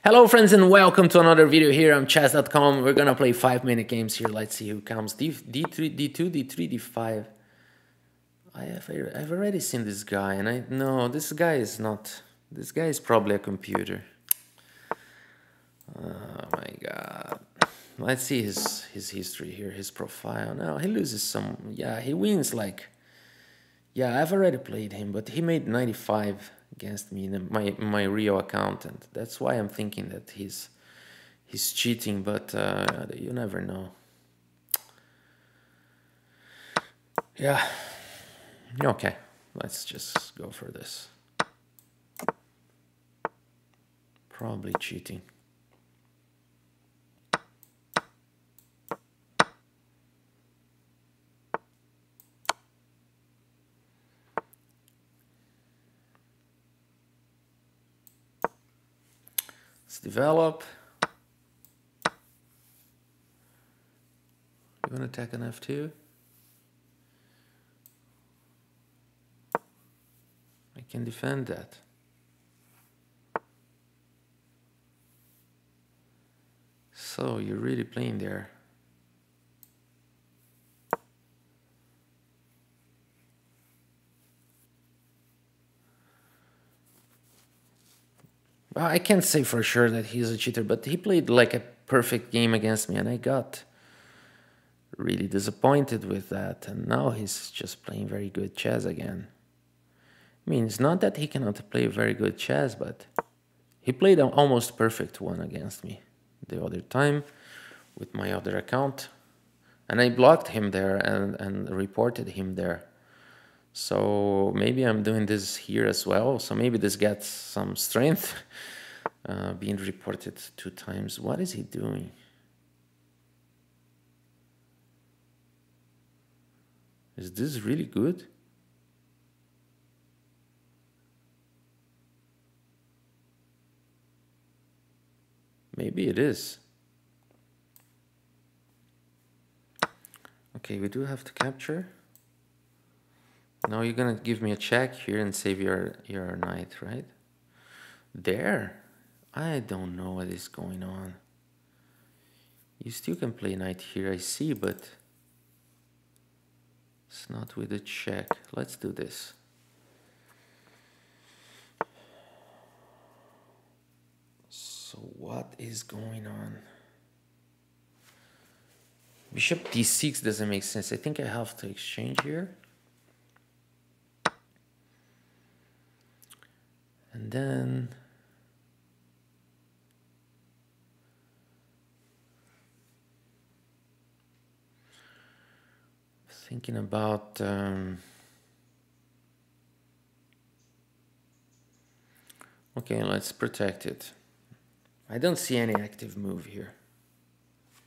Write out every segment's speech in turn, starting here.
Hello friends and welcome to another video here on chess.com. We're gonna play 5-minute games here. Let's see who comes. D3, D2, D3, D5. I've already seen this guy and I know this guy is not. This guy is probably a computer. Oh my god. Let's see his history here, his profile. No, he loses some. Yeah, he wins like. Yeah, I've already played him, but he made 95 against me in my real account, and that's why I'm thinking that he's cheating. But you never know. Yeah. Okay. Let's just go for this. Probably cheating. Let's develop. You want to attack an F2? I can defend that. So you're really playing there. Well, I can't say for sure that he's a cheater, but he played like a perfect game against me, and I got really disappointed with that. And now he's just playing very good chess again. I mean, it's not that he cannot play very good chess, but he played an almost perfect one against me the other time with my other account. And I blocked him there and reported him there. So maybe I'm doing this here as well. So maybe this gets some strength. Being reported 2 times. What is he doing? Is this really good? Maybe it is. Okay, we do have to capture. Now you're gonna give me a check here and save your knight, right? There. I don't know what is going on. You still can play knight here, I see, but it's not with a check. Let's do this. So what is going on? Bishop d6 doesn't make sense. I think I have to exchange here. And then thinking about okay, let's protect it. I don't see any active move here.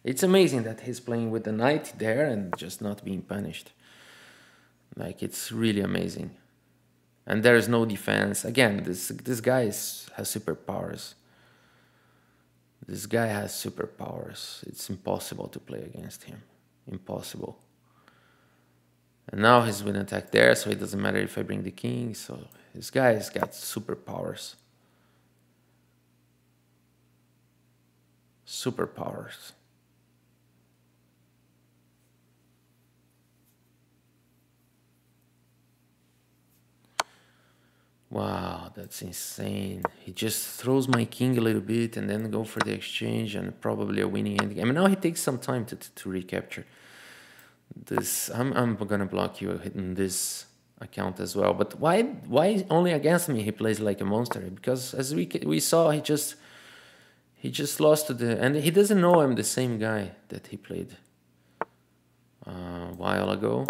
It's amazing that he's playing with the knight there and just not being punished. Like, it's really amazing. And there is no defense. Again, this guy has superpowers. This guy has superpowers. It's impossible to play against him. Impossible. And now he's been attacked there, so it doesn't matter if I bring the king. So this guy's got superpowers. Superpowers. Wow, that's insane. He just throws my king a little bit and then go for the exchange and probably a winning endgame. I mean, now he takes some time to recapture. This I'm gonna block you in this account as well. But why only against me he plays like a monster? Because as we saw, he just lost to the, and he doesn't know I'm the same guy that he played a while ago.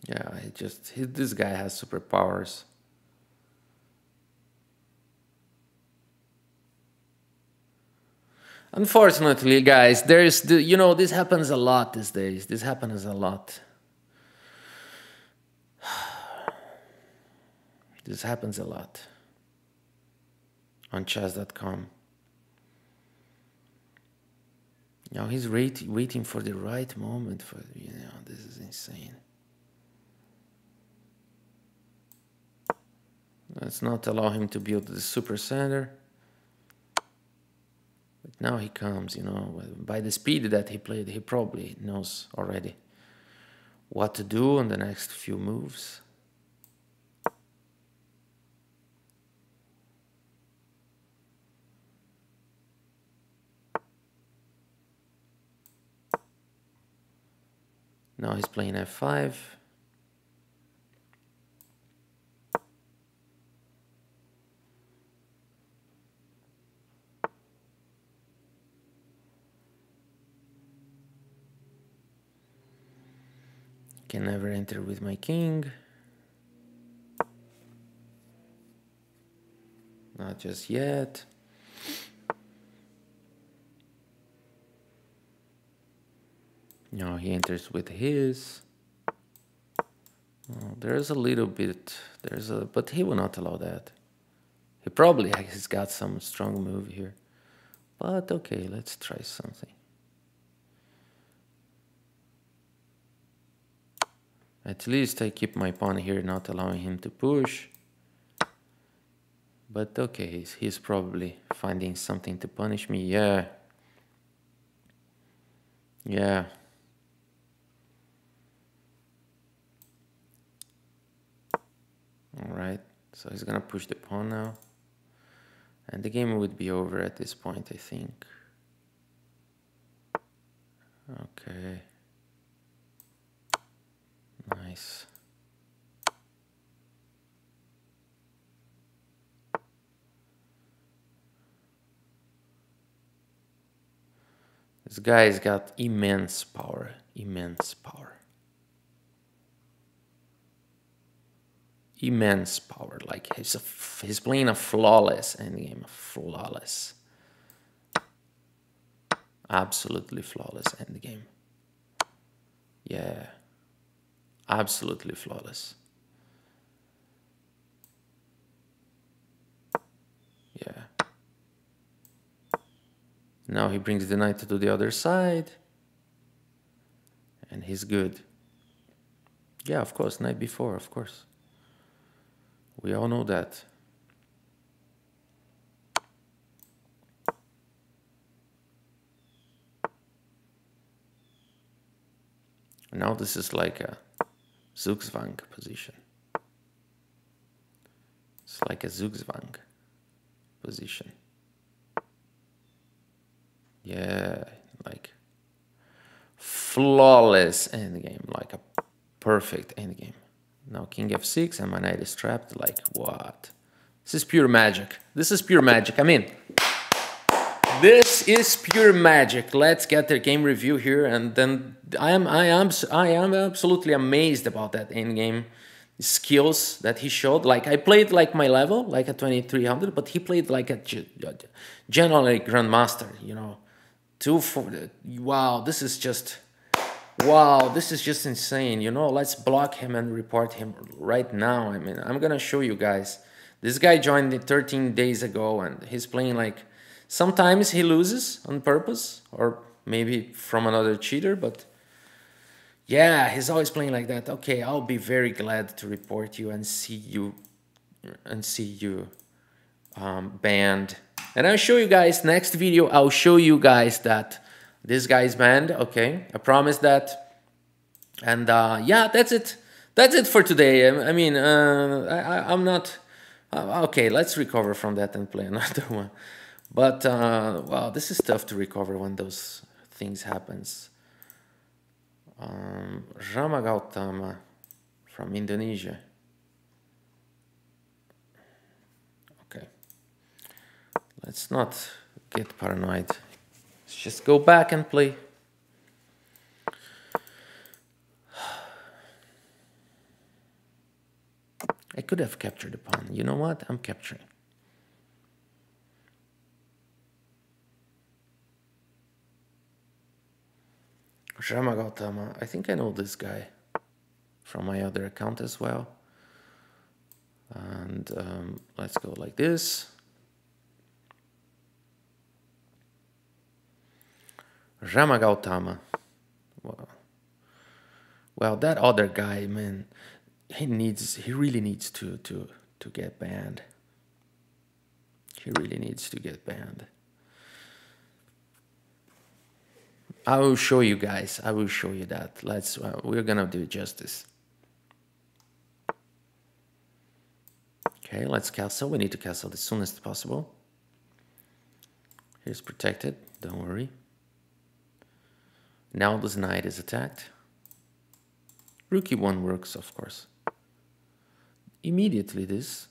Yeah, this guy has superpowers. Unfortunately, guys, this happens a lot these days. This happens a lot. This happens a lot on chess.com. Now he's waiting for the right moment for, you know, this is insane. Let's not allow him to build the super center. But now he comes, you know, by the speed that he played, he probably knows already what to do on the next few moves. Now he's playing f5. Can never enter with my king. Not just yet. No, he enters with his. Oh, there's a little bit. But he will not allow that. He probably has got some strong move here. But okay, let's try something. At least I keep my pawn here, not allowing him to push. But okay, he's probably finding something to punish me. Yeah. Yeah. Alright, so he's gonna push the pawn now. And the game would be over at this point, I think. Okay. Nice. This guy's got immense power. Immense power. Immense power. Like he's playing a flawless endgame. Flawless. Absolutely flawless endgame. Yeah. Absolutely flawless. Yeah. Now he brings the knight to the other side. And he's good. Yeah, of course, knight b4, of course. We all know that. Now this is like a Zugzwang position. It's like a Zugzwang position. Yeah, like flawless endgame, like a perfect endgame. Now king f6 and my knight is trapped. Like what? This is pure magic. This is pure magic. I mean, this is pure magic. Let's get the game review here, and then I am absolutely amazed about that endgame skills that he showed. Like I played like my level, like a 2300, but he played like a generally grandmaster. You know, wow, this is just. Wow, this is just insane. You know, let's block him and report him right now. I mean, I'm gonna show you guys. This guy joined 13 days ago and he's playing like, sometimes he loses on purpose or maybe from another cheater, but yeah, he's always playing like that. Okay, I'll be very glad to report you and see you banned. And I'll show you guys next video. I'll show you guys that this guy's banned. Okay, I promise that. And yeah, that's it. That's it for today. I mean, I'm not. Okay, let's recover from that and play another one. But wow, this is tough to recover when those things happens. Ramagautama from Indonesia. Okay, let's not get paranoid. Let's just go back and play. I could have captured the pawn. You know what? I'm capturing. Ramagautama. I think I know this guy from my other account as well. And let's go like this. Ramagautama. Well, well, that other guy, man, he really needs to get banned. He really needs to get banned. I will show you guys. I will show you that. We're gonna do justice. Okay, let's castle. We need to castle as soon as possible. Here's protected. Don't worry. Now this knight is attacked. Rook e1 works, of course. Immediately this.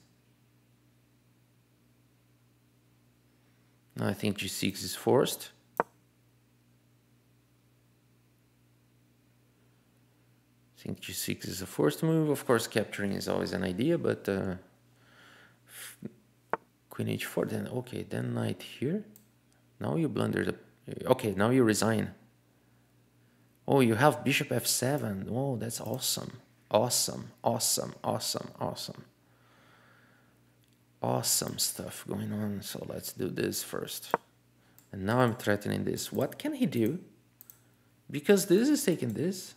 Now I think g6 is forced. I think g6 is a forced move. Of course, capturing is always an idea, but queen h4. Then okay, then knight here. Now you blunder the. Okay, now you resign. Oh, you have bishop f7. Oh, that's awesome. Awesome, awesome, awesome, awesome. Awesome stuff going on. So let's do this first. And now I'm threatening this. What can he do? Because this is taking this.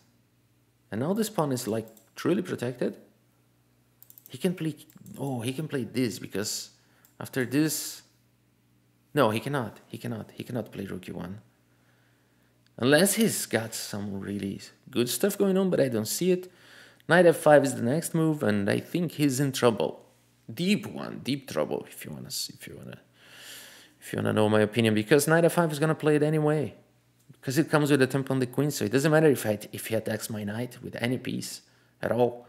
And now this pawn is like truly protected. He can play, oh, he can play this because after this, no, he cannot. He cannot play rook e1. Unless he's got some really good stuff going on, but I don't see it. Knight f5 is the next move, and I think he's in trouble. Deep one, deep trouble, if you wanna know my opinion, because knight f5 is gonna play it anyway. Because it comes with a tempo on the queen, so it doesn't matter if he attacks my knight with any piece at all.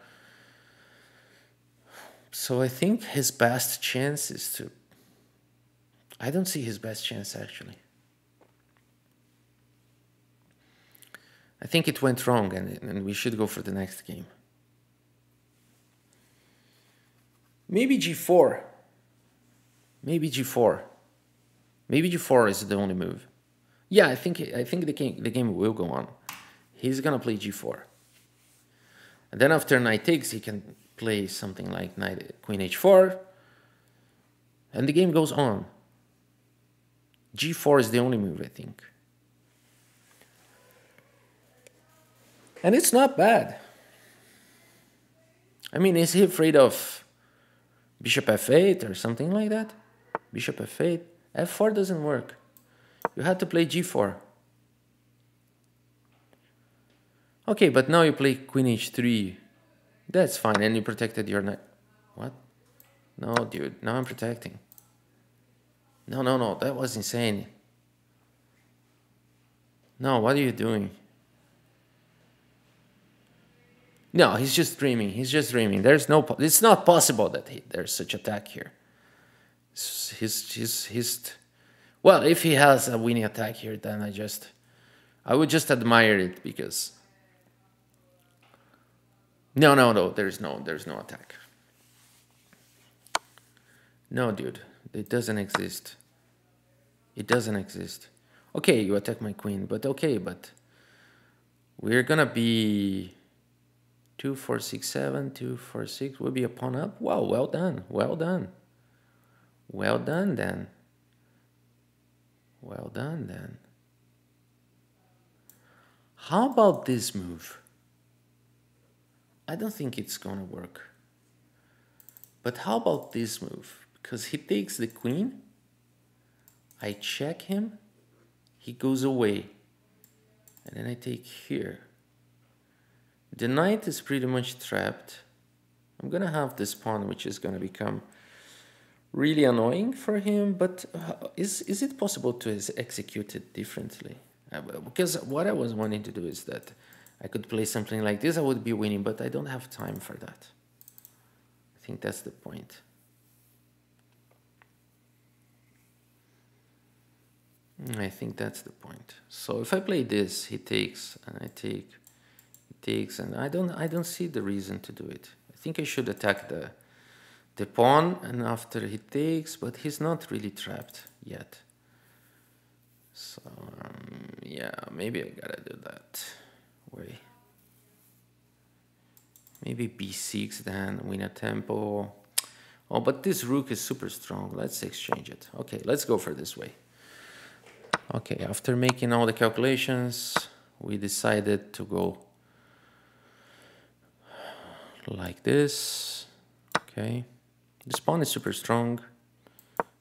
So I think his best chance is to... I don't see his best chance, actually. I think it went wrong, and we should go for the next game. Maybe g4. Maybe g4. Maybe g4 is the only move. Yeah, I think the game will go on. He's gonna play g4. And then after knight takes, he can play something like queen h4. And the game goes on. g4 is the only move, I think. And it's not bad. I mean, is he afraid of bishop f8 or something like that? Bishop f8. f4 doesn't work. You had to play g4. Okay, but now you play queen h3. That's fine, and you protected your knight. What? No, dude, now I'm protecting. No, that was insane. No, what are you doing? No, he's just dreaming. He's just dreaming. There's no... It's not possible that there's such attack here. Well, if he has a winning attack here, then I would just admire it because... No, there's no attack. No, dude, it doesn't exist. It doesn't exist. Okay, you attack my queen, but okay, but we're gonna be 2, 4, 6, 7, 2, 4, 6. Will be a pawn up. Wow, well done, well done. Well done then. Well done then. How about this move? I don't think it's gonna work. But how about this move? Because he takes the queen, I check him, he goes away, and then I take here. The knight is pretty much trapped. I'm gonna have this pawn, which is gonna become really annoying for him, but is it possible to execute it differently? Because what I was wanting to do is that I could play something like this, I would be winning, but I don't have time for that. I think that's the point. I think that's the point. So if I play this, he takes, and I take, he takes, and I don't see the reason to do it. I think I should attack the pawn, and after he takes, but he's not really trapped yet. So yeah, maybe I gotta do that way. Maybe b6 then, win a tempo. Oh, but this rook is super strong. Let's exchange it. Okay, let's go for this way. Okay, after making all the calculations, we decided to go like this. Okay, this pawn is super strong.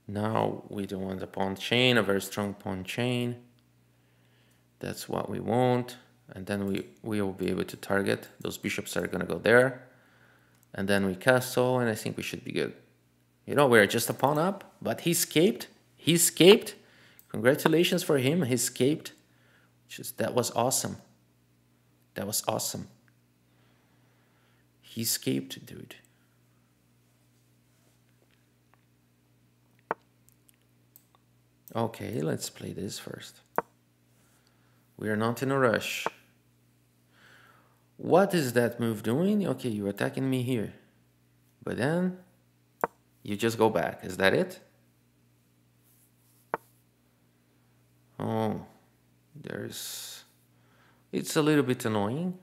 Now we don't want a pawn chain, a very strong pawn chain. That's what we want. And then we will be able to target. Those bishops are gonna go there. And then we castle, and I think we should be good. You know, we're just a pawn up, but he escaped. He escaped. Congratulations for him, he escaped. That was awesome. That was awesome. He escaped, dude. Okay, let's play this first. We are not in a rush. What is that move doing? Okay, you're attacking me here. But then you just go back. Is that it? Oh, it's a little bit annoying.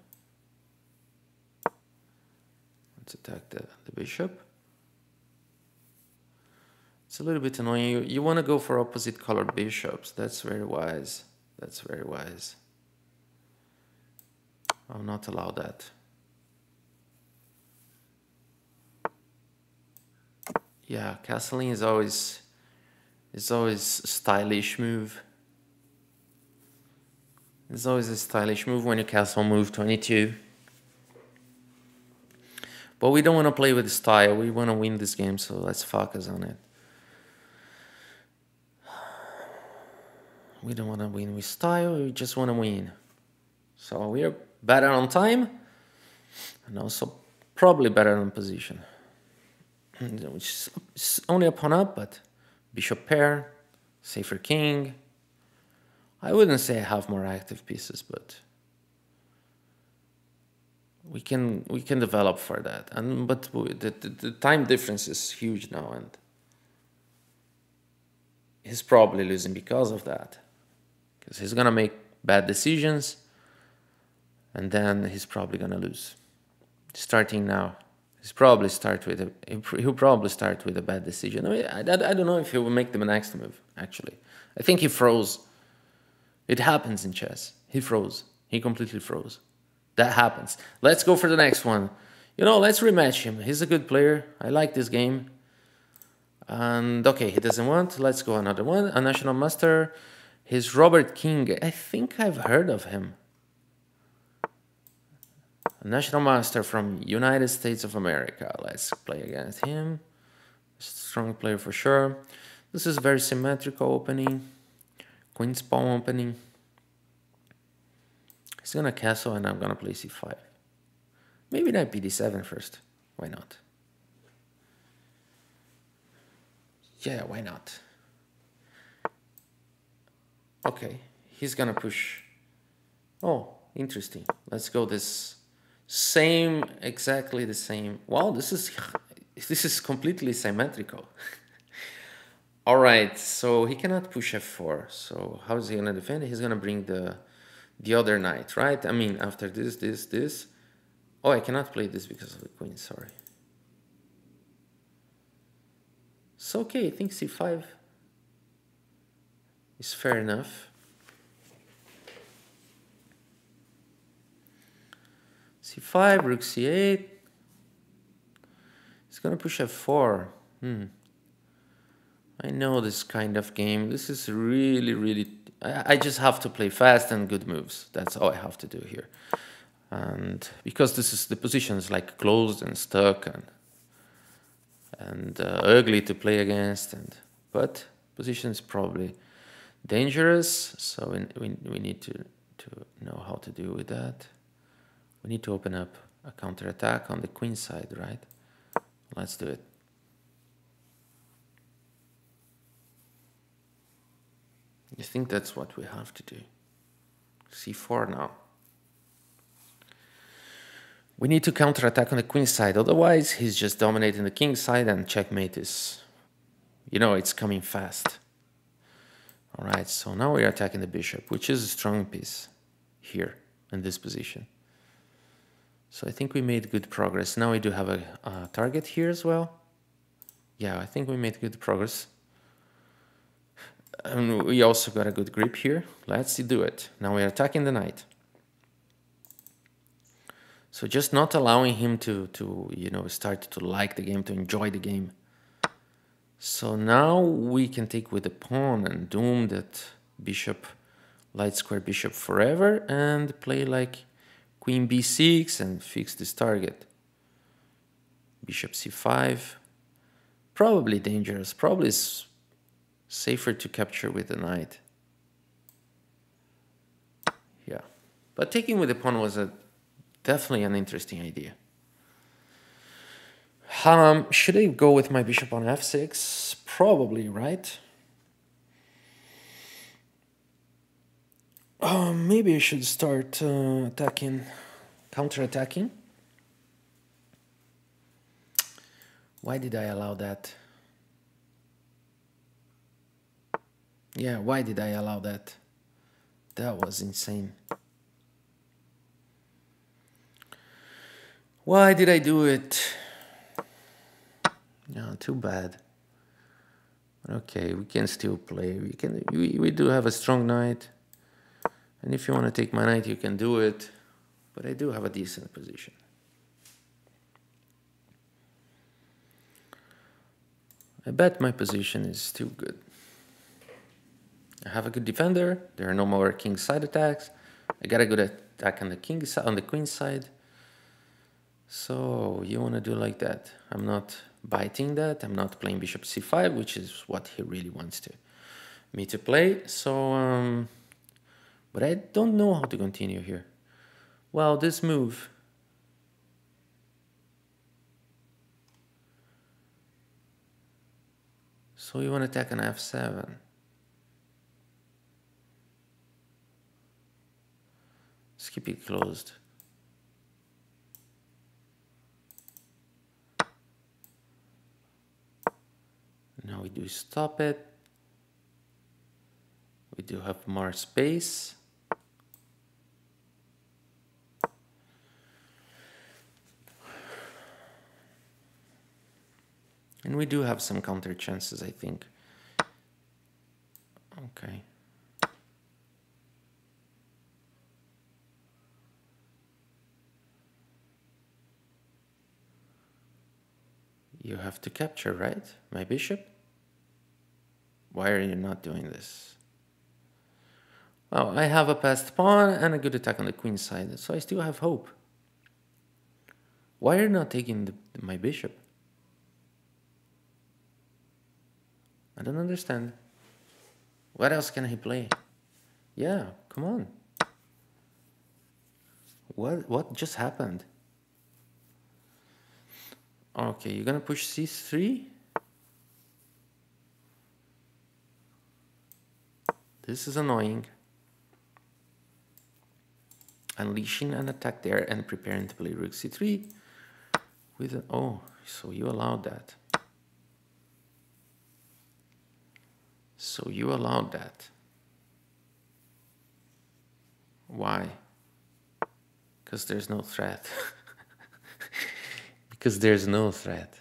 Let's attack the bishop. It's a little bit annoying. You want to go for opposite colored bishops. That's very wise. That's very wise. I'll not allow that. Yeah, castling is always a stylish move. It's always a stylish move when you castle move 22. But we don't want to play with style. We want to win this game, so let's focus on it. We don't want to win with style. We just want to win. So we are better on time, and also probably better on position. Which is only a pawn up, but bishop pair, safer king. I wouldn't say I have more active pieces, but we can develop for that. But the time difference is huge now, and he's probably losing because of that. Because he's gonna make bad decisions, and then he's probably gonna lose. Starting now, he'll probably start with a bad decision. I don't know if he will make the next move. Actually, I think he froze. It happens in chess. He froze. He completely froze. That happens. Let's go for the next one. You know, let's rematch him. He's a good player. I like this game. And okay, he doesn't want. Let's go another one. A national master. He's Robert King. I think I've heard of him. A national master from United States of America. Let's play against him. Strong player for sure. This is very symmetrical opening. Queen's pawn opening. He's gonna castle and I'm gonna play c5. Maybe knight bd7 first. Why not? Yeah, why not? Okay, he's gonna push. Oh, interesting. Let's go this same, exactly the same. Wow, this is completely symmetrical. All right, so he cannot push f4. So how is he gonna defend? He's gonna bring the other knight, right? I mean, after this. Oh, I cannot play this because of the queen, sorry. So okay, I think c5 is fair enough. c5, rook c8. He's gonna push f4. I know this kind of game. This is really... I just have to play fast and good moves. That's all I have to do here. And because the position is like closed and stuck and ugly to play against, but position is probably dangerous. So we need to know how to deal with that. We need to open up a counterattack on the queen side, right? Let's do it. I think that's what we have to do. c4 now. We need to counterattack on the queen side, otherwise he's just dominating the king side and checkmate is, you know, it's coming fast. All right, so now we're attacking the bishop, which is a strong piece here in this position. So I think we made good progress. Now we do have a target here as well. Yeah, I think we made good progress. And we also got a good grip here. Let's do it. Now we're attacking the knight. So just not allowing him to start to like the game, to enjoy the game. So now we can take with the pawn and doom that bishop, light square bishop forever, and play like queen b6 and fix this target. Bishop c5. Probably dangerous. Probably is safer to capture with the knight. Yeah. But taking with the pawn was definitely an interesting idea. Should I go with my bishop on f6? Probably, right? Maybe I should start attacking, counter-attacking. Why did I allow that? Yeah, why did I allow that? That was insane. Why did I do it? No, too bad. Okay, we can still play. We do have a strong knight. And if you want to take my knight, you can do it. But I do have a decent position. I bet my position is still good. I have a good defender. There are no more king side attacks. I got a good attack on the king side, on the queen side. So you want to do like that. I'm not biting that. I'm not playing bishop c5, which is what he really wants me to play. So, but I don't know how to continue here. Well, this move. So you want to attack on f7. Let's keep it closed. Now we do stop it. We do have more space. And we do have some counter chances, I think. Okay. You have to capture, right? My bishop? Why are you not doing this? Well, I have a passed pawn and a good attack on the queen side, so I still have hope. Why are you not taking my bishop? I don't understand. What else can he play? Yeah, come on. What just happened? Okay, you're gonna push c3? This is annoying. Unleashing an attack there and preparing to play rook c3 with an, oh, so you allowed that. So you allowed that. Why? Because there's no threat. Because there's no threat.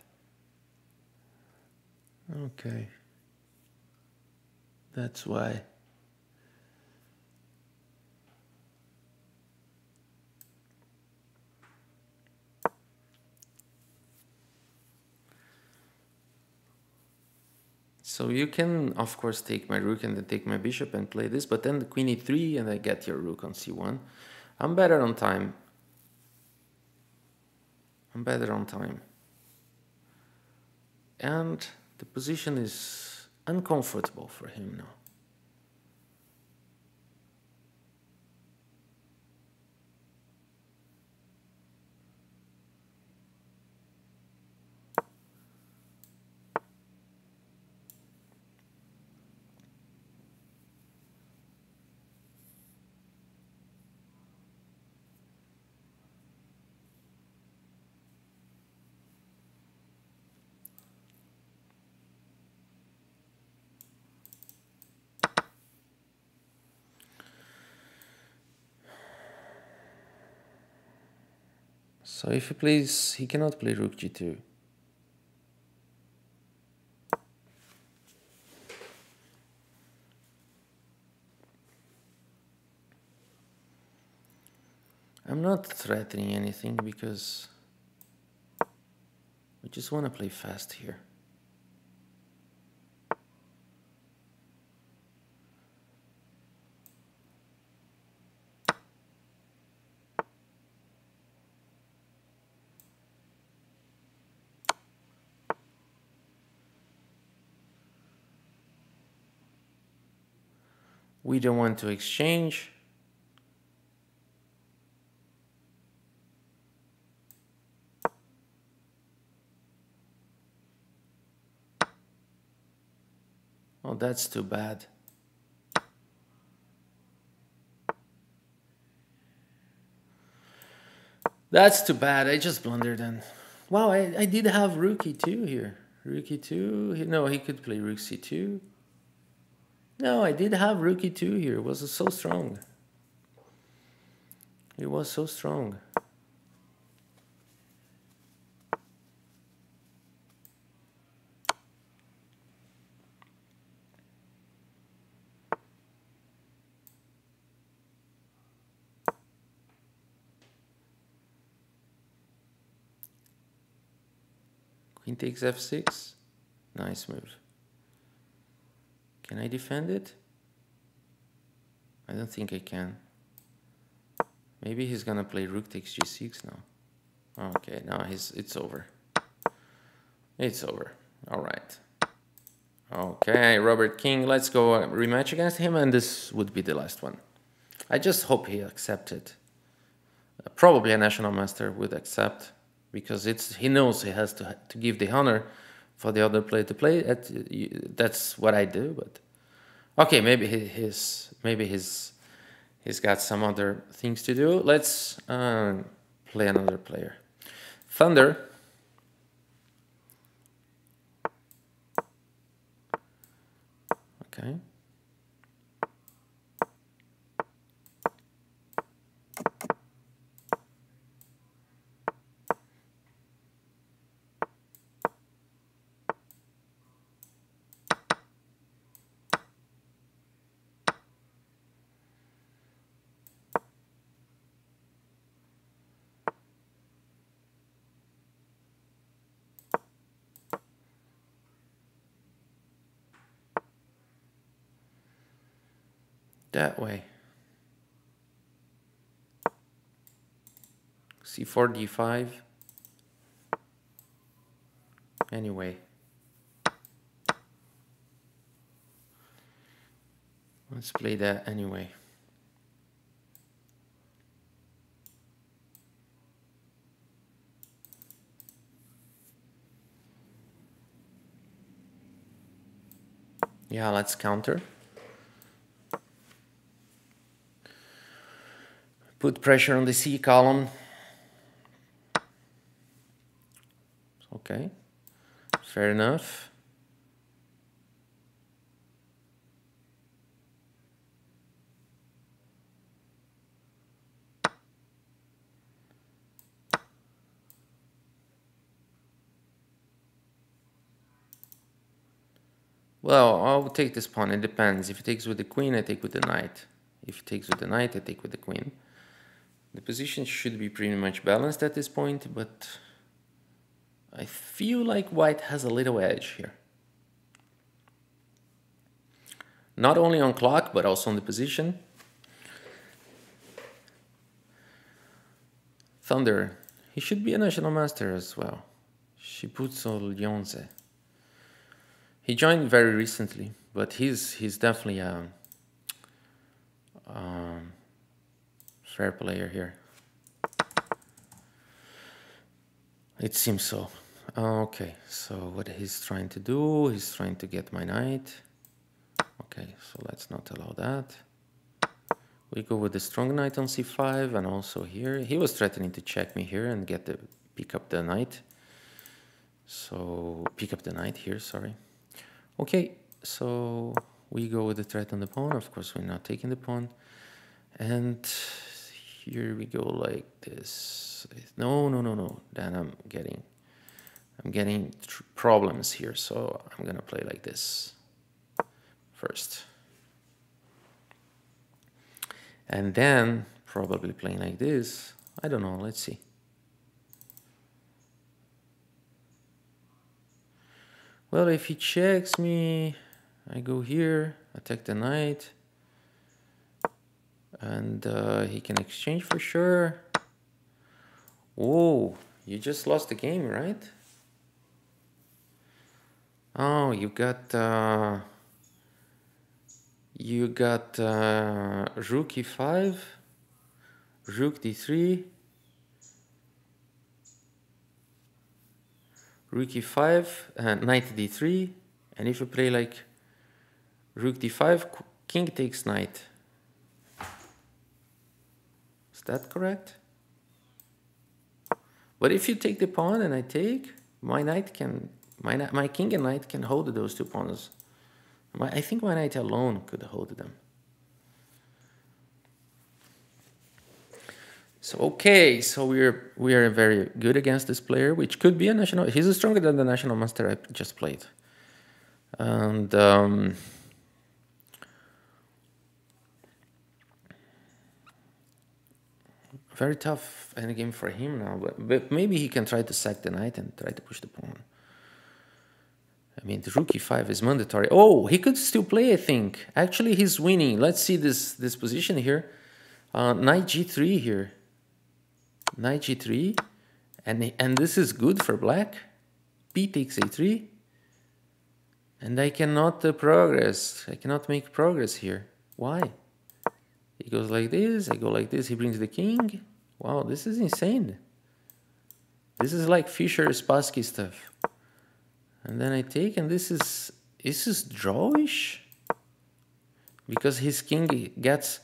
Okay. That's why. So you can, of course, take my rook and then take my bishop and play this, but then the queen e3 and I get your rook on c1. I'm better on time. I'm better on time. And the position is uncomfortable for him now. So if he plays, he cannot play rook g2. I'm not threatening anything because I just want to play fast here. We don't want to exchange. Oh, that's too bad. That's too bad. I just blundered and... Wow, I did have rook e2 here. Rook e2. No, he could play rook c2. No, I did have rook e2 here. It was so strong. It was so strong. Queen takes f6. Nice move. Can I defend it? I don't think I can. Maybe he's gonna play rook takes g6 now. Okay, now it's over. It's over. All right. Okay, Robert King, let's go rematch against him, and this would be the last one. I just hope he accepted. Probably a national master would accept, because he knows he has to give the honor for the other player to play. That's what I do, but okay, maybe he's got some other things to do. Let's play another player. Thunder. Okay. That way. c4, d5. Anyway. Let's play that anyway. Yeah, let's counter. Put pressure on the C column. Okay, fair enough. Well, I'll take this pawn. It depends. If he takes with the queen, I take with the knight. If he takes with the knight, I take with the queen. The position should be pretty much balanced at this point, but I feel like white has a little edge here. Not only on clock, but also on the position. Thunder. He should be a national master as well. Shipuzzo Lyonze. He joined very recently, but he's definitely a fair player here. It seems so. Okay, so what he's trying to do, he's trying to get my knight. Okay, so let's not allow that. We go with the strong knight on c5, and also here. He was threatening to check me here and pick up the knight. So, pick up the knight here, sorry. Okay, so we go with the threat on the pawn. Of course, we're not taking the pawn. And here we go like this. No. Then I'm getting problems here. So I'm gonna play like this first. And then probably playing like this. I don't know. Let's see. Well, if he checks me, I go here, attack the knight, and he can exchange for sure. Whoa, you just lost the game, right? Oh, you got rook e5, rook d3, rook e5, knight d3, and if you play like rook d5, king takes knight. Is that correct? But if you take the pawn and I take, my knight can, my king and knight can hold those two pawns. I think my knight alone could hold them. So okay, so we are very good against this player, which could be a national. He's stronger than the national master I just played, and very tough endgame for him now. But maybe he can try to sack the knight and try to push the pawn. I mean, the rook e5 is mandatory. Oh, he could still play, I think. Actually, he's winning. Let's see this position here. Knight g3 here. Knight g3. And this is good for black. B takes a3. And I cannot progress. I cannot make progress here. Why? He goes like this. I go like this. He brings the king. Wow, this is insane. This is like Fischer-Spassky stuff. And then I take, and this is drawish? Because his king gets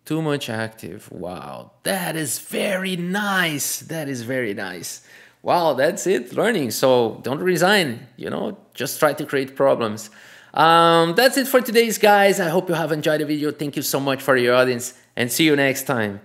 too much active. Wow, that is very nice. That is very nice. Wow, that's it, learning. So don't resign, you know, just try to create problems. That's it for today's guys. I hope you have enjoyed the video. Thank you so much for your audience, and see you next time.